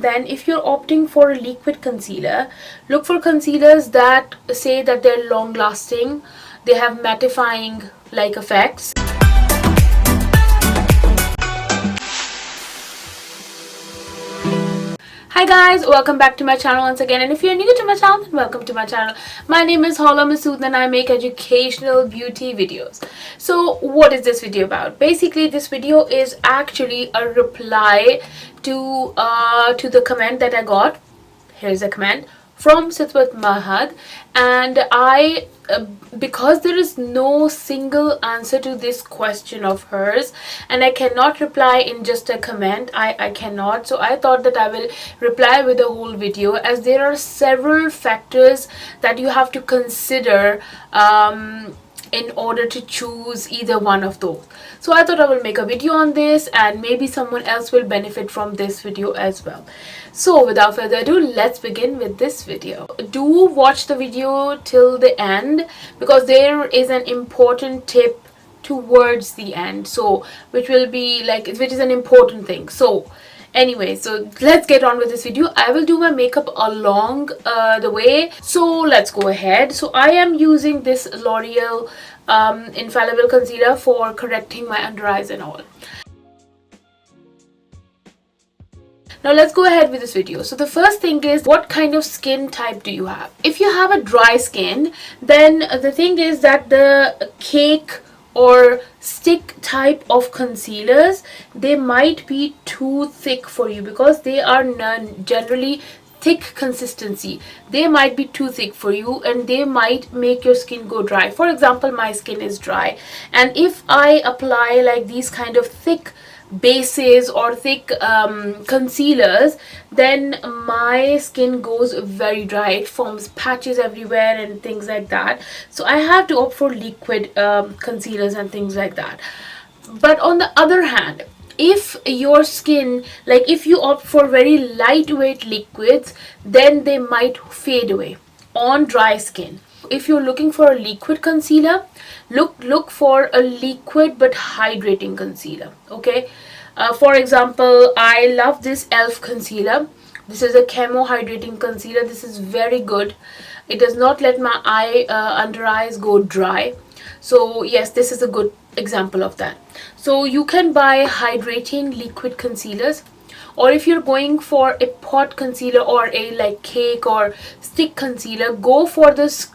Then if you're opting for a liquid concealer, look for concealers that say that they're long lasting, they have mattifying like effects. Hi guys, welcome back to my channel once again, and if you're new to my channel, then welcome to my channel. My name is Hala Masood and I make educational beauty videos. So what is this video about? Basically this video is actually a reply to the comment that I got. Here's a comment from Mahad, and I because there is no single answer to this question of hers and I cannot reply in just a comment. I cannot, so I thought that I will reply with a whole video, as there are several factors that you have to consider in order to choose either one of those. So I thought I will make a video on this and maybe someone else will benefit from this video as well. So without further ado, let's begin with this video. Do watch the video till the end because there is an important tip towards the end, so which is an important thing. So anyway, so let's get on with this video. I will do my makeup along the way, so let's go ahead. So I am using this L'Oreal infallible concealer for correcting my under eyes and all. Now let's go ahead with this video. So the first thing is, what kind of skin type do you have? If you have a dry skin, then the thing is that the cake or stick type of concealers, they might be too thick for you because they are generally thick consistency. They might be too thick for you and they might make your skin go dry. For example, my skin is dry, and if I apply like these kind of thick bases or thick concealers, then my skin goes very dry. It forms patches everywhere and things like that. So I have to opt for liquid concealers and things like that. But on the other hand, if your skin, like if you opt for very lightweight liquids, then they might fade away on dry skin. If you're looking for a liquid concealer, look for a liquid but hydrating concealer. Okay, for example, I love this ELF concealer. This is a camo hydrating concealer. This is very good. It does not let my under eyes go dry. So yes, this is a good example of that. So you can buy hydrating liquid concealers, or if you're going for a pot concealer or a like cake or stick concealer, go for the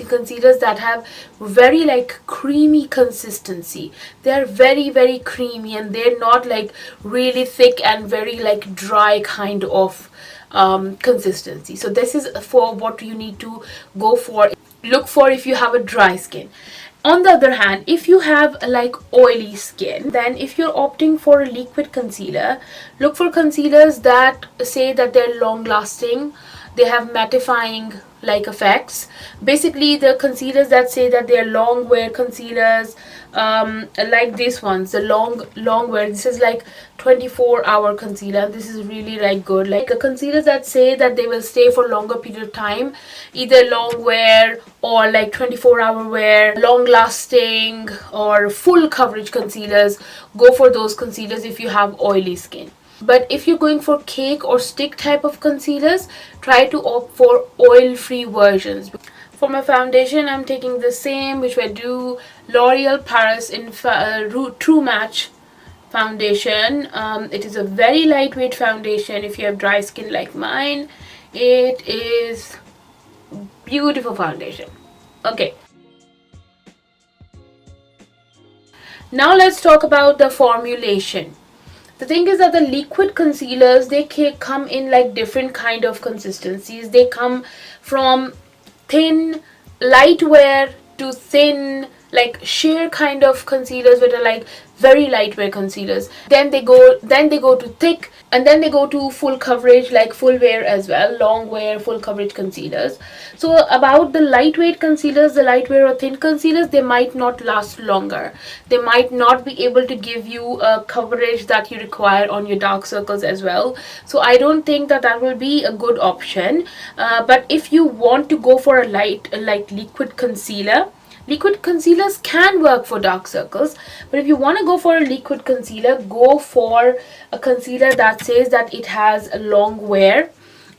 concealers that have very like creamy consistency. They're very creamy and they're not like really thick and very like dry kind of consistency. So this is for what you need to go for. Look for if you have a dry skin. On the other hand, if you have like oily skin, then if you're opting for a liquid concealer, look for concealers that say that they're long lasting, they have mattifying like effects. Basically the concealers that say that they're long wear concealers, like these ones, the long wear, this is like 24-hour concealer. This is really like good, like a concealers that say that they will stay for longer period of time, either long wear or like 24-hour wear, long lasting or full coverage concealers. Go for those concealers if you have oily skin. But if you're going for cake or stick type of concealers, try to opt for oil-free versions. For my foundation, I'm taking the same, which I do, L'Oreal Paris True Match foundation. It is a very lightweight foundation. If you have dry skin like mine, it is beautiful foundation. Okay. Now let's talk about the formulation. The thing is that the liquid concealers, they come in like different kind of consistencies. They come from thin, light wear to thin, like sheer kind of concealers that are like very lightweight concealers. Then they go to thick, and then they go to full coverage, like full wear as well, long wear, full coverage concealers. So about the lightweight concealers, the light wear or thin concealers, they might not last longer. They might not be able to give you a coverage that you require on your dark circles as well. So I don't think that will be a good option. But if you want to go for a light liquid concealer, Liquid concealers can work for dark circles, but if you want to go for a liquid concealer, go for a concealer that says that it has a long wear.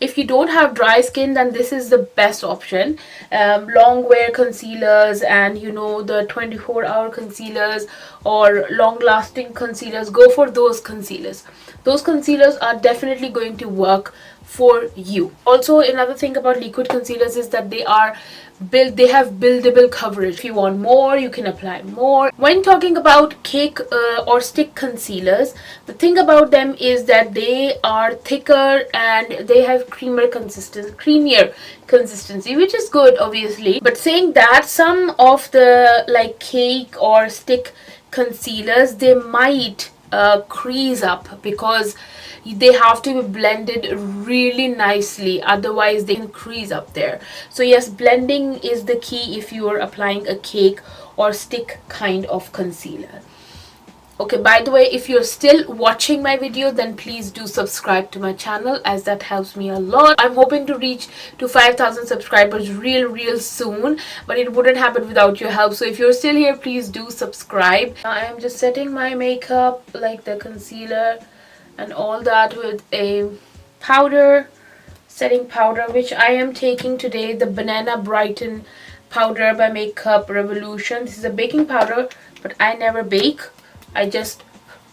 If you don't have dry skin, then this is the best option. Long wear concealers and the 24-hour concealers or long lasting concealers, go for those concealers. Those concealers are definitely going to work for you. Also, another thing about liquid concealers is that they have buildable coverage. If you want more, you can apply more. When talking about cake or stick concealers, the thing about them is that they are thicker and they have creamier consistency, which is good obviously. But saying that, some of the like cake or stick concealers, they might crease up because they have to be blended really nicely, otherwise they can crease up there. So yes, blending is the key if you are applying a cake or stick kind of concealer. Okay, by the way, if you're still watching my video, then please do subscribe to my channel, as that helps me a lot. I'm hoping to reach to 5,000 subscribers real soon, but it wouldn't happen without your help. So if you're still here, please do subscribe. I am just setting my makeup, like the concealer and all that, with a setting powder, which I am taking today, the Banana Brighten powder by Makeup Revolution. This is a baking powder, but I never bake. I just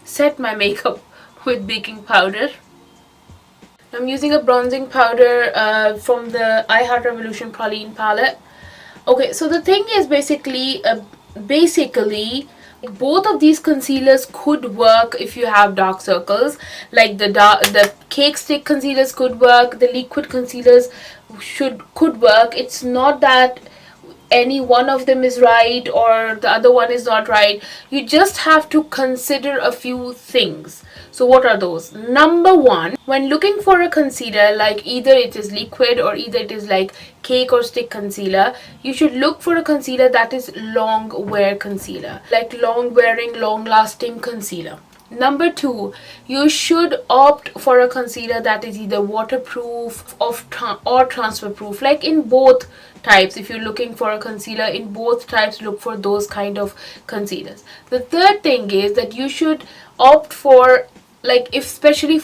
set my makeup with baking powder. I'm using a bronzing powder from the I Heart Revolution Praline palette. Okay, so the thing is basically both of these concealers could work if you have dark circles. Like the cake stick concealers could work, the liquid concealers could work. It's not that any one of them is right or the other one is not right. You just have to consider a few things. So what are those? Number one, when looking for a concealer, like either it is liquid or either it is like cake or stick concealer, you should look for a concealer that is long wear concealer, like long wearing, long lasting concealer. Number two, you should opt for a concealer that is either waterproof or transfer proof, like in both types. If you're looking for a concealer in both types, look for those kind of concealers. The third thing is that you should opt for, like, especially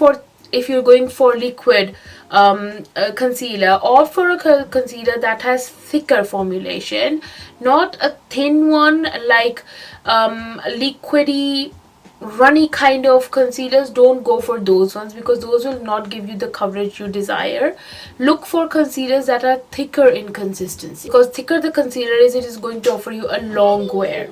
if you're going for liquid concealer, or for a concealer that has thicker formulation, not a thin one like liquidy runny kind of concealers. Don't go for those ones because those will not give you the coverage you desire. Look for concealers that are thicker in consistency, because thicker the concealer is, it is going to offer you a long wear.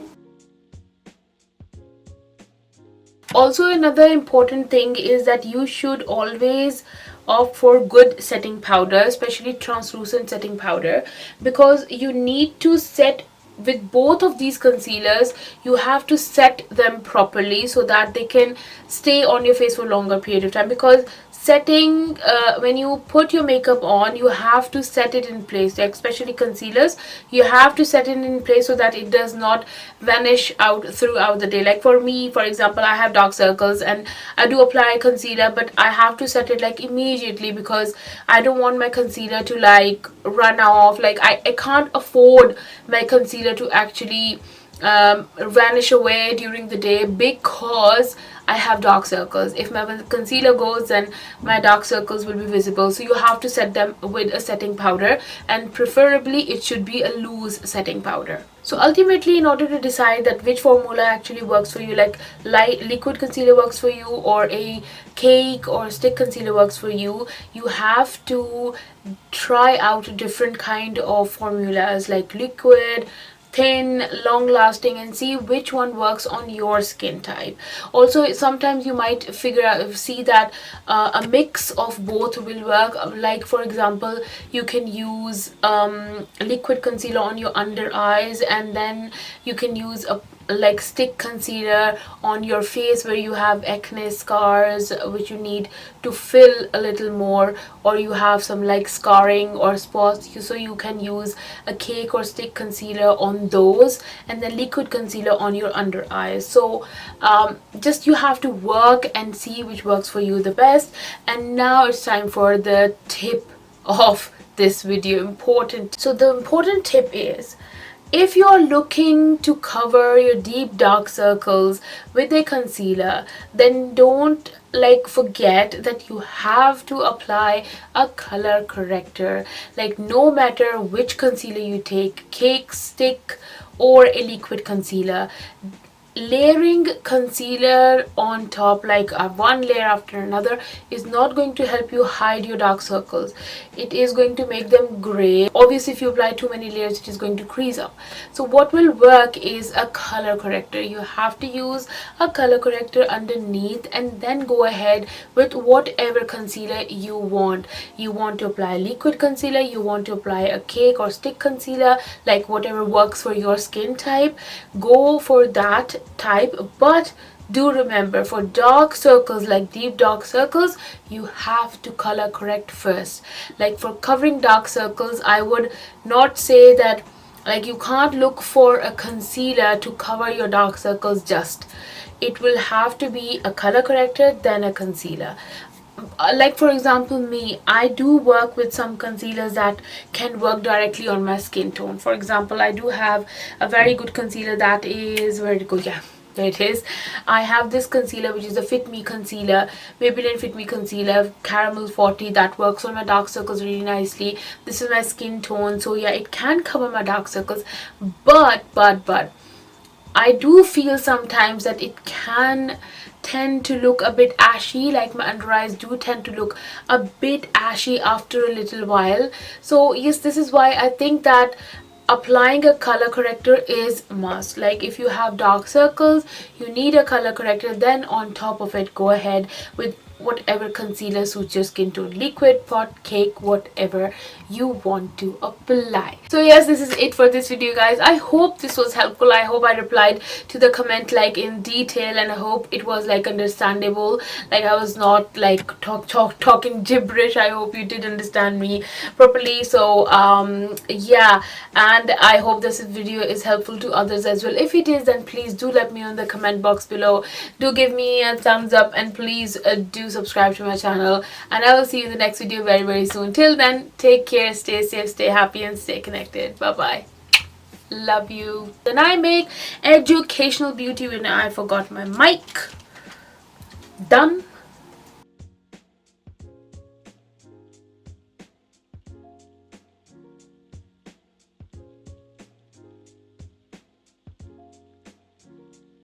Also, another important thing is that you should always opt for good setting powder, especially translucent setting powder, because you need to set with both of these concealers. You have to set them properly so that they can stay on your face for a longer period of time, because setting when you put your makeup on, you have to set it in place, especially concealers. You have to set it in place so that it does not vanish out throughout the day. Like for me, for example, I have dark circles and I do apply concealer, but I have to set it like immediately because I don't want my concealer to like run off. Like I can't afford my concealer to actually vanish away during the day because I have dark circles. If my concealer goes, then my dark circles will be visible. So you have to set them with a setting powder, and preferably it should be a loose setting powder. So ultimately, in order to decide that which formula actually works for you, like liquid concealer works for you or a cake or stick concealer works for you, you have to try out different kind of formulas like liquid, thin, long lasting, and see which one works on your skin type. Also, sometimes you might see that a mix of both will work. Like for example, you can use liquid concealer on your under eyes, and then you can use a like stick concealer on your face where you have acne scars which you need to fill a little more, or you have some like scarring or spots, so you can use a cake or stick concealer on those, and then liquid concealer on your under eyes. So just you have to work and see which works for you the best. And now it's time for the tip of this video. So the important tip is If you're looking to cover your deep dark circles with a concealer, then don't like forget that you have to apply a color corrector. Like no matter which concealer you take, cake, stick, or a liquid concealer, layering concealer on top like one layer after another is not going to help you hide your dark circles. It is going to make them gray. Obviously if you apply too many layers, it is going to crease up. So what will work is a color corrector. You have to use a color corrector underneath and then go ahead with whatever concealer you want. You want to apply liquid concealer, you want to apply a cake or stick concealer, like whatever works for your skin type, go for that type. But do remember, for dark circles, like deep dark circles, you have to color correct first. Like for covering dark circles, I would not say that like you can't look for a concealer to cover your dark circles. Just it will have to be a color corrector then a concealer. Like for example me, I do work with some concealers that can work directly on my skin tone. For example, I do have a very good concealer that is, where to go, yeah, there it is. I have this concealer which is a Fit Me concealer, Maybelline Fit Me concealer caramel 40, that works on my dark circles really nicely. This is my skin tone, so yeah, it can cover my dark circles. But I do feel sometimes that it can tend to look a bit ashy, like my under eyes do tend to look a bit ashy after a little while. So yes, this is why I think that applying a color corrector is must. Like if you have dark circles, you need a color corrector, then on top of it go ahead with whatever concealer suits your skin tone, liquid, pot, cake, whatever you want to apply. So yes, this is it for this video guys. I hope this was helpful. I hope I replied to the comment like in detail, and I hope it was like understandable, like I was not like talking gibberish. I hope you did understand me properly. So yeah, and I hope this video is helpful to others as well. If it is, then please do let me know in the comment box below. Do give me a thumbs up, and please do subscribe to my channel, and I will see you in the next video very soon. Till then, take care, stay safe, stay happy, and stay connected. Bye bye. Love you. Then I make educational beauty when I forgot my mic. Done.